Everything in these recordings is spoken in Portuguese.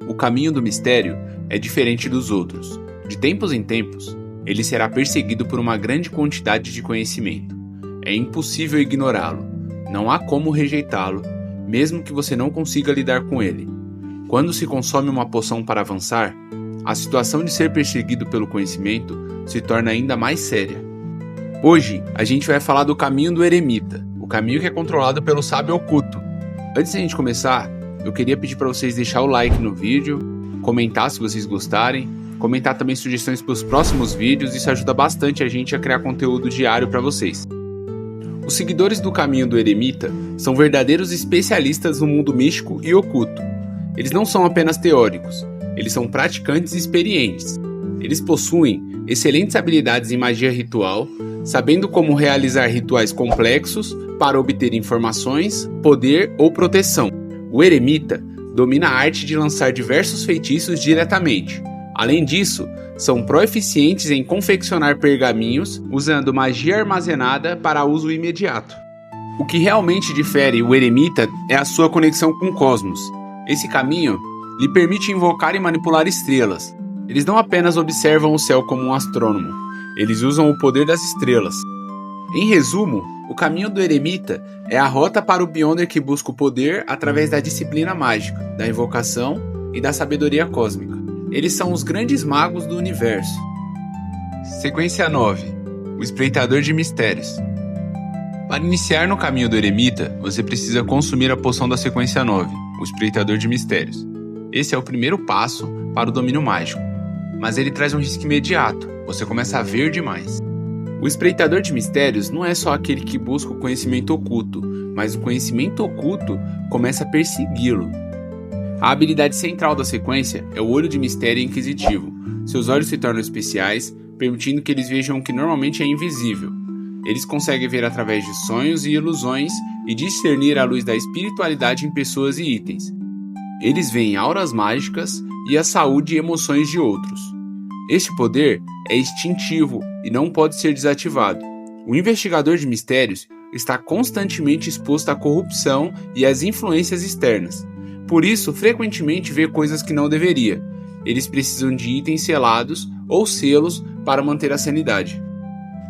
O caminho do mistério é diferente dos outros. De tempos em tempos, ele será perseguido por uma grande quantidade de conhecimento. É impossível ignorá-lo. Não há como rejeitá-lo, mesmo que você não consiga lidar com ele. Quando se consome uma poção para avançar, a situação de ser perseguido pelo conhecimento se torna ainda mais séria. Hoje, a gente vai falar do caminho do eremita, o caminho que é controlado pelo sábio oculto. Antes de a gente começar, eu queria pedir para vocês deixar o like no vídeo, comentar se vocês gostarem, comentar também sugestões para os próximos vídeos, isso ajuda bastante a gente a criar conteúdo diário para vocês. Os seguidores do caminho do eremita são verdadeiros especialistas no mundo místico e oculto. Eles não são apenas teóricos, eles são praticantes experientes. Eles possuem excelentes habilidades em magia ritual, sabendo como realizar rituais complexos para obter informações, poder ou proteção. O eremita domina a arte de lançar diversos feitiços diretamente. Além disso, são proeficientes em confeccionar pergaminhos usando magia armazenada para uso imediato. O que realmente difere o eremita é a sua conexão com o cosmos. Esse caminho lhe permite invocar e manipular estrelas. Eles não apenas observam o céu como um astrônomo, eles usam o poder das estrelas. Em resumo, o caminho do eremita é a rota para o Beyonder que busca o poder através da disciplina mágica, da invocação e da sabedoria cósmica. Eles são os grandes magos do universo. Sequência 9. O Espreitador de Mistérios. Para iniciar no caminho do eremita, você precisa consumir a poção da sequência 9, o Espreitador de Mistérios. Esse é o primeiro passo para o domínio mágico, mas ele traz um risco imediato, você começa a ver demais. O Espreitador de Mistérios não é só aquele que busca o conhecimento oculto, mas o conhecimento oculto começa a persegui-lo. A habilidade central da sequência é o Olho de Mistério Inquisitivo. Seus olhos se tornam especiais, permitindo que eles vejam o que normalmente é invisível. Eles conseguem ver através de sonhos e ilusões e discernir a luz da espiritualidade em pessoas e itens. Eles veem auras mágicas e a saúde e emoções de outros. Este poder é instintivo e não pode ser desativado. O investigador de mistérios está constantemente exposto à corrupção e às influências externas. Por isso, frequentemente vê coisas que não deveria. Eles precisam de itens selados ou selos para manter a sanidade.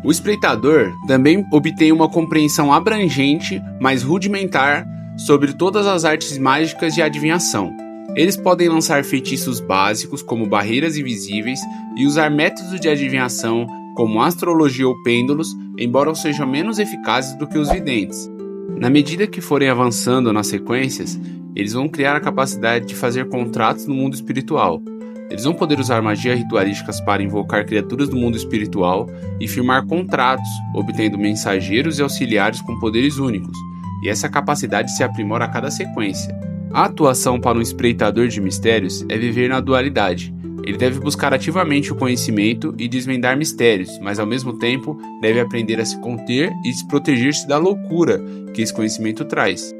O espreitador também obtém uma compreensão abrangente, mas rudimentar, sobre todas as artes mágicas de adivinhação. Eles podem lançar feitiços básicos, como barreiras invisíveis, e usar métodos de adivinhação, como astrologia ou pêndulos, embora sejam menos eficazes do que os videntes. Na medida que forem avançando nas sequências, eles vão criar a capacidade de fazer contratos no mundo espiritual. Eles vão poder usar magia ritualísticas para invocar criaturas do mundo espiritual e firmar contratos, obtendo mensageiros e auxiliares com poderes únicos. E essa capacidade se aprimora a cada sequência. A atuação para um espreitador de mistérios é viver na dualidade. Ele deve buscar ativamente o conhecimento e desvendar mistérios, mas ao mesmo tempo deve aprender a se conter e se proteger-se da loucura que esse conhecimento traz.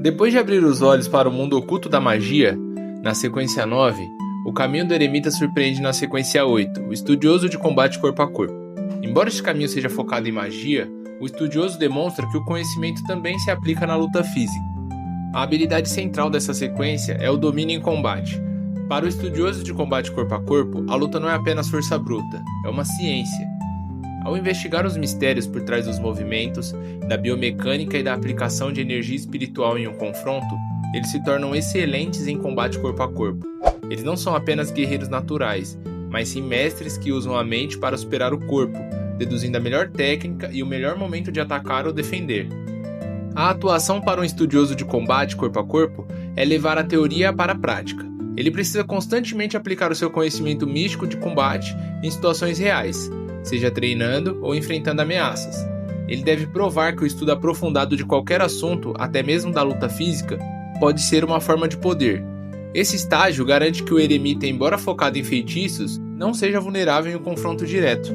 Depois de abrir os olhos para o mundo oculto da magia, na sequência 9, o caminho do eremita surpreende na sequência 8, o estudioso de combate corpo a corpo. Embora este caminho seja focado em magia, o estudioso demonstra que o conhecimento também se aplica na luta física. A habilidade central dessa sequência é o domínio em combate. Para o estudioso de combate corpo a corpo, a luta não é apenas força bruta, é uma ciência. Ao investigar os mistérios por trás dos movimentos, da biomecânica e da aplicação de energia espiritual em um confronto, eles se tornam excelentes em combate corpo a corpo. Eles não são apenas guerreiros naturais, mas sim mestres que usam a mente para superar o corpo, deduzindo a melhor técnica e o melhor momento de atacar ou defender. A atuação para um estudioso de combate corpo a corpo é levar a teoria para a prática. Ele precisa constantemente aplicar o seu conhecimento místico de combate em situações reais, seja treinando ou enfrentando ameaças. Ele deve provar que o estudo aprofundado de qualquer assunto, até mesmo da luta física, pode ser uma forma de poder. Esse estágio garante que o eremita, embora focado em feitiços, não seja vulnerável em um confronto direto.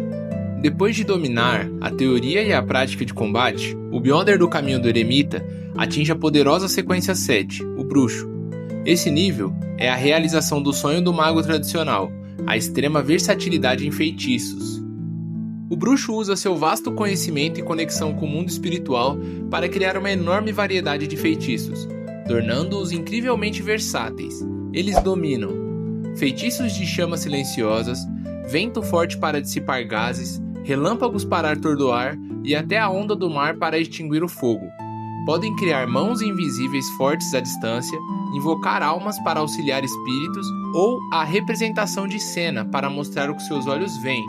Depois de dominar a teoria e a prática de combate, o Beyonder do caminho do eremita atinge a poderosa sequência 7, o bruxo. Esse nível é a realização do sonho do mago tradicional, a extrema versatilidade em feitiços. O bruxo usa seu vasto conhecimento e conexão com o mundo espiritual para criar uma enorme variedade de feitiços, tornando-os incrivelmente versáteis. Eles dominam feitiços de chamas silenciosas, vento forte para dissipar gases, relâmpagos para atordoar e até a onda do mar para extinguir o fogo. Podem criar mãos invisíveis fortes à distância, invocar almas para auxiliar espíritos ou a representação de cena para mostrar o que seus olhos veem.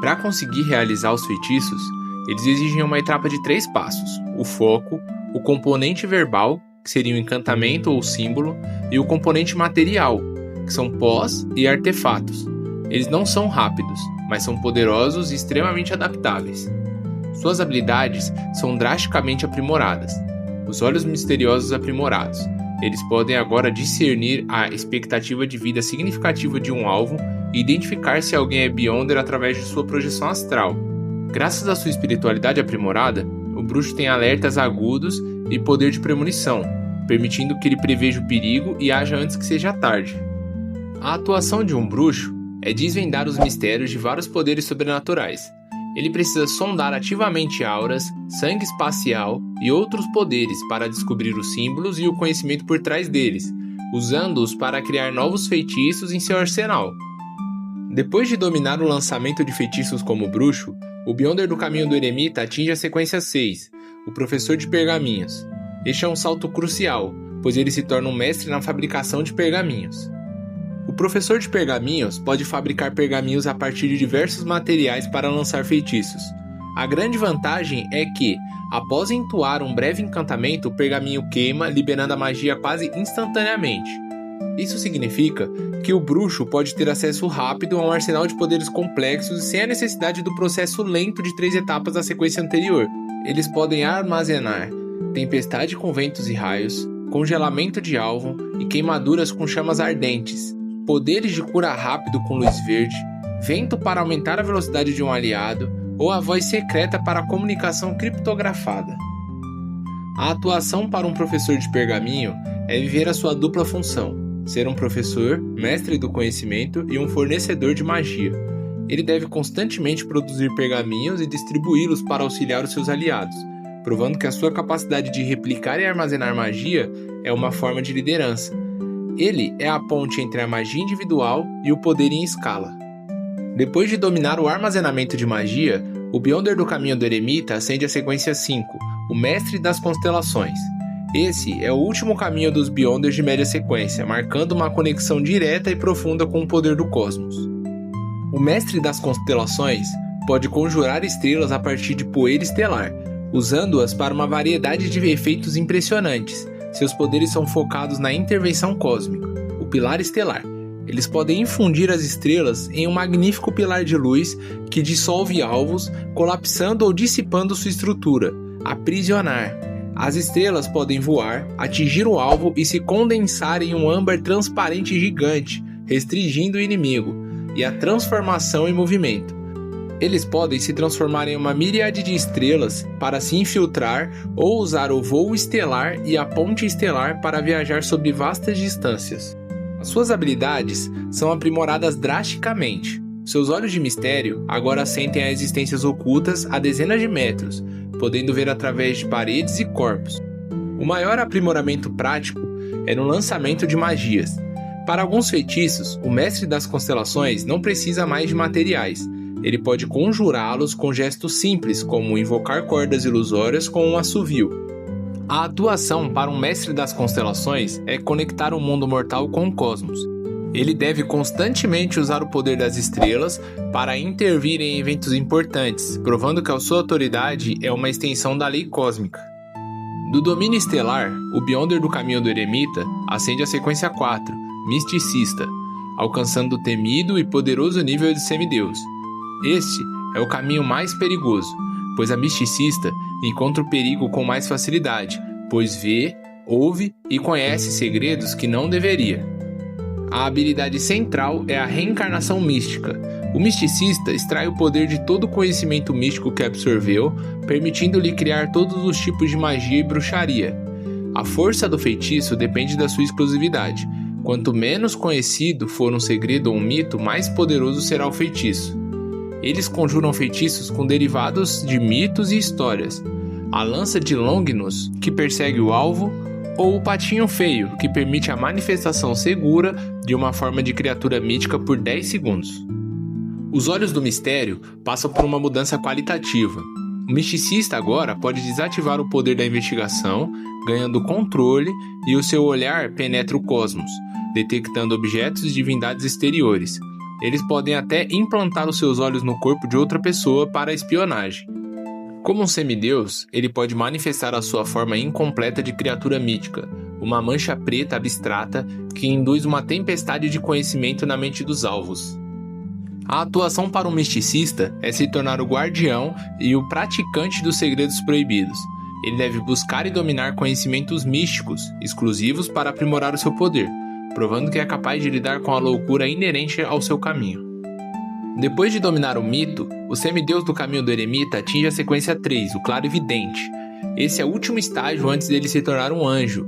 Para conseguir realizar os feitiços, eles exigem uma etapa de 3 passos: o foco, o componente verbal, que seria o encantamento ou símbolo, e o componente material, que são pós e artefatos. Eles não são rápidos, mas são poderosos e extremamente adaptáveis. Suas habilidades são drasticamente aprimoradas. Os olhos misteriosos aprimorados. Eles podem agora discernir a expectativa de vida significativa de um alvo e identificar se alguém é Beyonder através de sua projeção astral. Graças à sua espiritualidade aprimorada, o bruxo tem alertas agudos e poder de premonição, permitindo que ele preveja o perigo e haja antes que seja tarde. A atuação de um bruxo é desvendar os mistérios de vários poderes sobrenaturais. Ele precisa sondar ativamente auras, sangue espacial e outros poderes para descobrir os símbolos e o conhecimento por trás deles, usando-os para criar novos feitiços em seu arsenal. Depois de dominar o lançamento de feitiços como bruxo, o Beyonder do Caminho do Eremita atinge a sequência 6, o Professor de Pergaminhos. Este é um salto crucial, pois ele se torna um mestre na fabricação de pergaminhos. O Professor de Pergaminhos pode fabricar pergaminhos a partir de diversos materiais para lançar feitiços. A grande vantagem é que, após entoar um breve encantamento, o pergaminho queima, liberando a magia quase instantaneamente. Isso significa que o bruxo pode ter acesso rápido a um arsenal de poderes complexos sem a necessidade do processo lento de 3 etapas da sequência anterior. Eles podem armazenar tempestade com ventos e raios, congelamento de alvo e queimaduras com chamas ardentes, poderes de cura rápido com luz verde, vento para aumentar a velocidade de um aliado ou a voz secreta para a comunicação criptografada. A atuação para um professor de pergaminho é viver a sua dupla função: ser um professor, mestre do conhecimento e um fornecedor de magia. Ele deve constantemente produzir pergaminhos e distribuí-los para auxiliar os seus aliados, provando que a sua capacidade de replicar e armazenar magia é uma forma de liderança. Ele é a ponte entre a magia individual e o poder em escala. Depois de dominar o armazenamento de magia, o Beyonder do Caminho do Eremita ascende a sequência 5, o Mestre das Constelações. Esse é o último caminho dos Beyonders de média sequência, marcando uma conexão direta e profunda com o poder do cosmos. O Mestre das Constelações pode conjurar estrelas a partir de poeira estelar, usando-as para uma variedade de efeitos impressionantes. Seus poderes são focados na intervenção cósmica, o pilar estelar. Eles podem infundir as estrelas em um magnífico pilar de luz que dissolve alvos, colapsando ou dissipando sua estrutura, aprisionar. As estrelas podem voar, atingir o alvo e se condensar em um âmbar transparente gigante, restringindo o inimigo, e a transformação em movimento. Eles podem se transformar em uma miríade de estrelas para se infiltrar ou usar o voo estelar e a ponte estelar para viajar sobre vastas distâncias. As suas habilidades são aprimoradas drasticamente. Seus olhos de mistério agora sentem a existências ocultas a dezenas de metros, podendo ver através de paredes e corpos. O maior aprimoramento prático é no lançamento de magias. Para alguns feitiços, o Mestre das Constelações não precisa mais de materiais. Ele pode conjurá-los com gestos simples, como invocar cordas ilusórias com um assovio. A atuação para um Mestre das Constelações é conectar o mundo mortal com o cosmos. Ele deve constantemente usar o poder das estrelas para intervir em eventos importantes, provando que a sua autoridade é uma extensão da lei cósmica. Do domínio estelar, o Beyonder do Caminho do Eremita ascende a sequência 4, Misticista, alcançando o temido e poderoso nível de semideus. Este é o caminho mais perigoso, pois a Misticista encontra o perigo com mais facilidade, pois vê, ouve e conhece segredos que não deveria. A habilidade central é a reencarnação mística. O misticista extrai o poder de todo o conhecimento místico que absorveu, permitindo-lhe criar todos os tipos de magia e bruxaria. A força do feitiço depende da sua exclusividade. Quanto menos conhecido for um segredo ou um mito, mais poderoso será o feitiço. Eles conjuram feitiços com derivados de mitos e histórias. A lança de Longinus, que persegue o alvo, ou o patinho feio, que permite a manifestação segura de uma forma de criatura mítica por 10 segundos. Os olhos do mistério passam por uma mudança qualitativa. O misticista agora pode desativar o poder da investigação, ganhando controle, e o seu olhar penetra o cosmos, detectando objetos e divindades exteriores. Eles podem até implantar os seus olhos no corpo de outra pessoa para a espionagem. Como um semideus, ele pode manifestar a sua forma incompleta de criatura mítica, uma mancha preta abstrata que induz uma tempestade de conhecimento na mente dos alvos. A atuação para um misticista é se tornar o guardião e o praticante dos segredos proibidos. Ele deve buscar e dominar conhecimentos místicos, exclusivos para aprimorar o seu poder, provando que é capaz de lidar com a loucura inerente ao seu caminho. Depois de dominar o mito, o semideus do caminho do eremita atinge a sequência 3, o clarividente. Esse é o último estágio antes dele se tornar um anjo,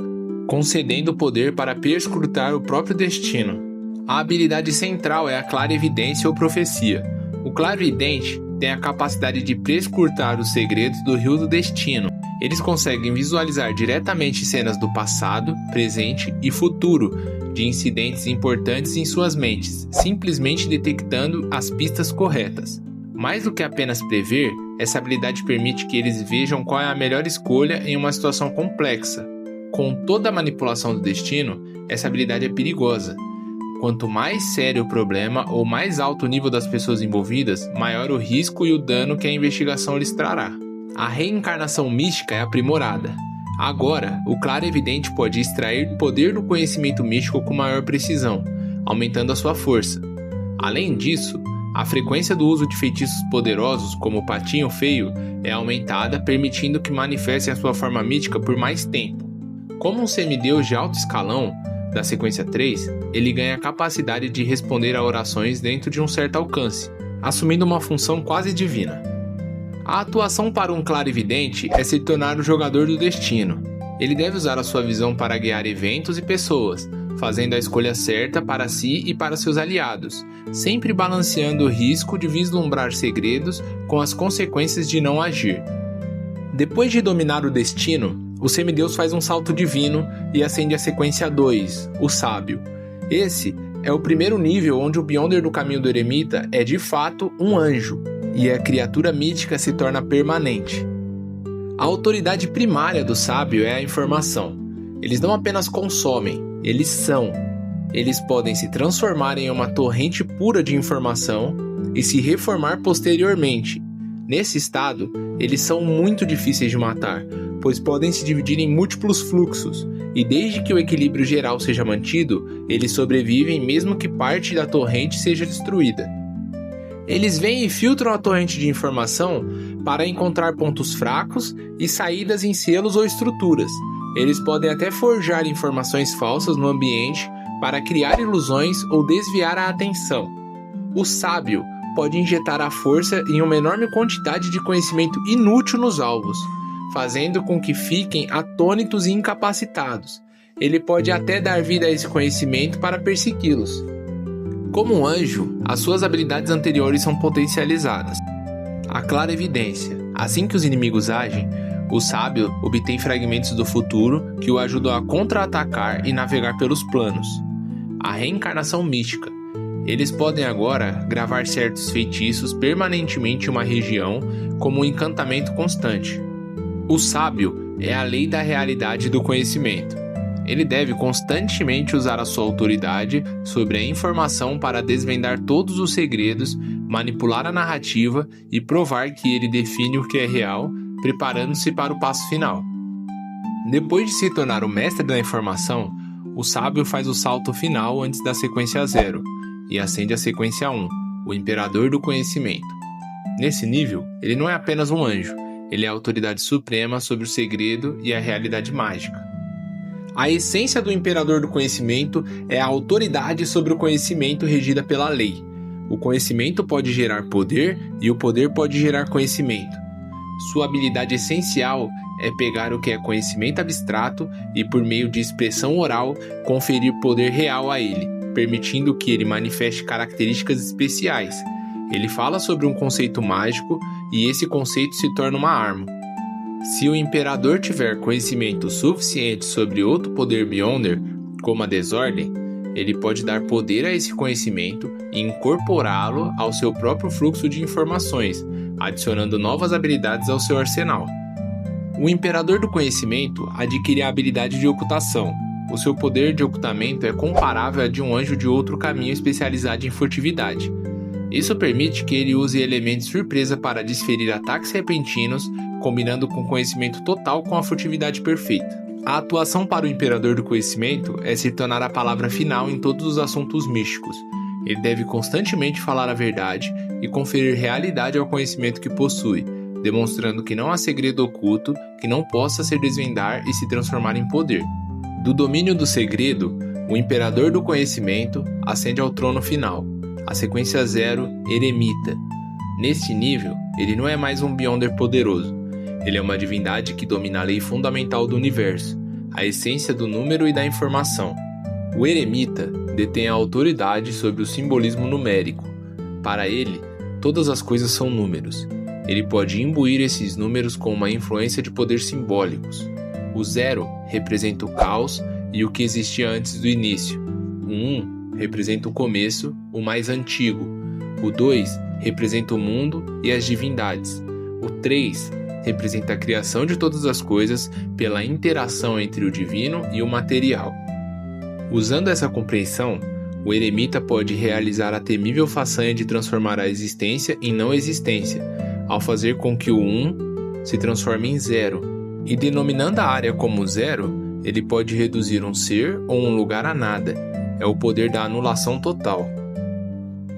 concedendo o poder para perscrutar o próprio destino. A habilidade central é a clarividência ou profecia. O clarividente tem a capacidade de perscrutar os segredos do rio do destino. Eles conseguem visualizar diretamente cenas do passado, presente e futuro de incidentes importantes em suas mentes, simplesmente detectando as pistas corretas. Mais do que apenas prever, essa habilidade permite que eles vejam qual é a melhor escolha em uma situação complexa. Com toda a manipulação do destino, essa habilidade é perigosa. Quanto mais sério o problema ou mais alto o nível das pessoas envolvidas, maior o risco e o dano que a investigação lhes trará. A reencarnação mística é aprimorada. Agora, o clarividente pode extrair poder do conhecimento místico com maior precisão, aumentando a sua força. Além disso, a frequência do uso de feitiços poderosos, como o patinho feio, é aumentada, permitindo que manifeste a sua forma mítica por mais tempo. Como um semideus de alto escalão, da sequência 3, ele ganha a capacidade de responder a orações dentro de um certo alcance, assumindo uma função quase divina. A atuação para um clarividente é se tornar o jogador do destino. Ele deve usar a sua visão para guiar eventos e pessoas, fazendo a escolha certa para si e para seus aliados, sempre balanceando o risco de vislumbrar segredos com as consequências de não agir. Depois de dominar o destino, o semideus faz um salto divino e ascende a sequência 2, o sábio. Esse é o primeiro nível onde o Beyonder do caminho do eremita é de fato um anjo, e a criatura mítica se torna permanente. A autoridade primária do sábio é a informação. Eles não apenas consomem, eles são. Eles podem se transformar em uma torrente pura de informação e se reformar posteriormente. Nesse estado, eles são muito difíceis de matar, pois podem se dividir em múltiplos fluxos, e desde que o equilíbrio geral seja mantido, eles sobrevivem mesmo que parte da torrente seja destruída. Eles vêm e filtram a torrente de informação para encontrar pontos fracos e saídas em selos ou estruturas. Eles podem até forjar informações falsas no ambiente para criar ilusões ou desviar a atenção. O sábio pode injetar a força em uma enorme quantidade de conhecimento inútil nos alvos, fazendo com que fiquem atônitos e incapacitados. Ele pode até dar vida a esse conhecimento para persegui-los. Como um anjo, as suas habilidades anteriores são potencializadas. A clarividência. Assim que os inimigos agem, o sábio obtém fragmentos do futuro que o ajudam a contra-atacar e navegar pelos planos. A reencarnação mística. Eles podem agora gravar certos feitiços permanentemente em uma região como um encantamento constante. O sábio é a lei da realidade do conhecimento. Ele deve constantemente usar a sua autoridade sobre a informação para desvendar todos os segredos, manipular a narrativa e provar que ele define o que é real, preparando-se para o passo final. Depois de se tornar o mestre da informação, o sábio faz o salto final antes da sequência 0 e ascende a sequência 1, o imperador do conhecimento. Nesse nível, ele não é apenas um anjo, ele é a autoridade suprema sobre o segredo e a realidade mágica. A essência do imperador do conhecimento é a autoridade sobre o conhecimento regida pela lei. O conhecimento pode gerar poder e o poder pode gerar conhecimento. Sua habilidade essencial é pegar o que é conhecimento abstrato e, por meio de expressão oral, conferir poder real a ele, permitindo que ele manifeste características especiais. Ele fala sobre um conceito mágico e esse conceito se torna uma arma. Se o Imperador tiver conhecimento suficiente sobre outro poder Beyonder, como a desordem, ele pode dar poder a esse conhecimento e incorporá-lo ao seu próprio fluxo de informações, adicionando novas habilidades ao seu arsenal. O Imperador do Conhecimento adquire a habilidade de ocultação. O seu poder de ocultamento é comparável a de um anjo de outro caminho especializado em furtividade. Isso permite que ele use elementos surpresa para desferir ataques repentinos, combinando com conhecimento total com a furtividade perfeita. A atuação para o Imperador do Conhecimento é se tornar a palavra final em todos os assuntos místicos. Ele deve constantemente falar a verdade e conferir realidade ao conhecimento que possui, demonstrando que não há segredo oculto que não possa ser desvendar e se transformar em poder. Do domínio do segredo, o Imperador do Conhecimento ascende ao trono final, a sequência 0, Eremita. Neste nível, ele não é mais um Beyonder poderoso. Ele é uma divindade que domina a lei fundamental do universo, a essência do número e da informação. O Eremita detém a autoridade sobre o simbolismo numérico. Para ele, todas as coisas são números. Ele pode imbuir esses números com uma influência de poder simbólicos. O 0 representa o caos e o que existia antes do início. O 1 representa o começo, o mais antigo. O 2 representa o mundo e as divindades. O 3 representa a criação de todas as coisas pela interação entre o divino e o material. Usando essa compreensão, o Eremita pode realizar a temível façanha de transformar a existência em não existência, ao fazer com que o 1 se transforme em 0. E denominando a área como 0, ele pode reduzir um ser ou um lugar a nada. É o poder da anulação total.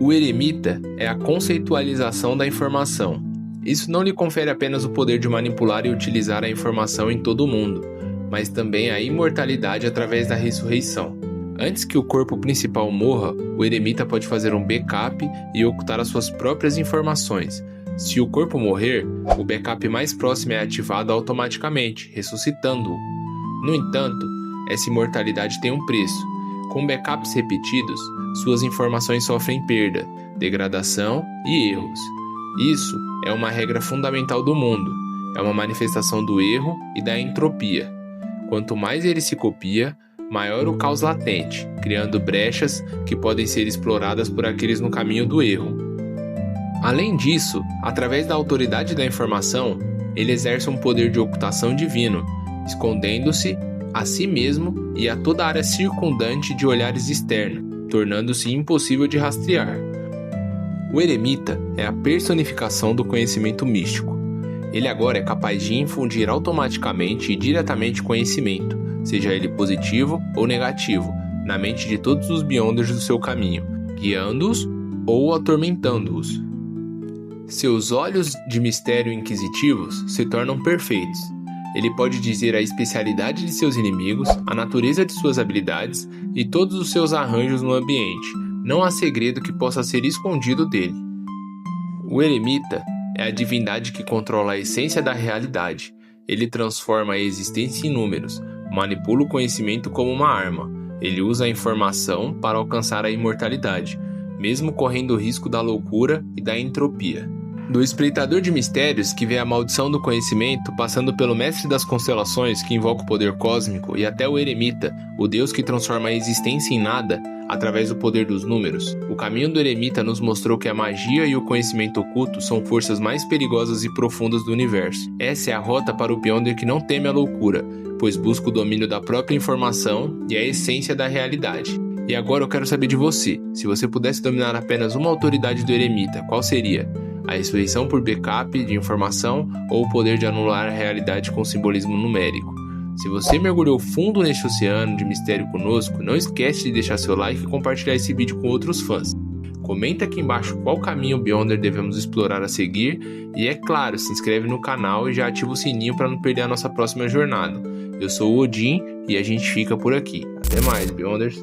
O Eremita é a conceitualização da informação. Isso não lhe confere apenas o poder de manipular e utilizar a informação em todo o mundo, mas também a imortalidade através da ressurreição. Antes que o corpo principal morra, o Eremita pode fazer um backup e ocultar as suas próprias informações. Se o corpo morrer, o backup mais próximo é ativado automaticamente, ressuscitando-o. No entanto, essa imortalidade tem um preço. Com backups repetidos, suas informações sofrem perda, degradação e erros. Isso é uma regra fundamental do mundo, é uma manifestação do erro e da entropia. Quanto mais ele se copia, maior o caos latente, criando brechas que podem ser exploradas por aqueles no caminho do erro. Além disso, através da autoridade da informação, ele exerce um poder de ocultação divino, escondendo-se a si mesmo e a toda a área circundante de olhares externos, tornando-se impossível de rastrear. O Eremita é a personificação do conhecimento místico. Ele agora é capaz de infundir automaticamente e diretamente conhecimento, seja ele positivo ou negativo, na mente de todos os Beyonders do seu caminho, guiando-os ou atormentando-os. Seus olhos de mistério inquisitivos se tornam perfeitos. Ele pode dizer a especialidade de seus inimigos, a natureza de suas habilidades e todos os seus arranjos no ambiente. Não há segredo que possa ser escondido dele. O Eremita é a divindade que controla a essência da realidade. Ele transforma a existência em números, manipula o conhecimento como uma arma. Ele usa a informação para alcançar a imortalidade, mesmo correndo o risco da loucura e da entropia. Do espreitador de mistérios que vê a maldição do conhecimento, passando pelo mestre das constelações que invoca o poder cósmico e até o Eremita, o deus que transforma a existência em nada através do poder dos números. O caminho do Eremita nos mostrou que a magia e o conhecimento oculto são forças mais perigosas e profundas do universo. Essa é a rota para o Beyonder que não teme a loucura, pois busca o domínio da própria informação e a essência da realidade. E agora eu quero saber de você. Se você pudesse dominar apenas uma autoridade do Eremita, qual seria? A ressurreição por backup de informação ou o poder de anular a realidade com simbolismo numérico? Se você mergulhou fundo neste oceano de mistério conosco, não esquece de deixar seu like e compartilhar esse vídeo com outros fãs. Comenta aqui embaixo qual caminho Beyonder devemos explorar a seguir e, é claro, se inscreve no canal e já ativa o sininho para não perder a nossa próxima jornada. Eu sou o Odin e a gente fica por aqui. Até mais, Beyonders!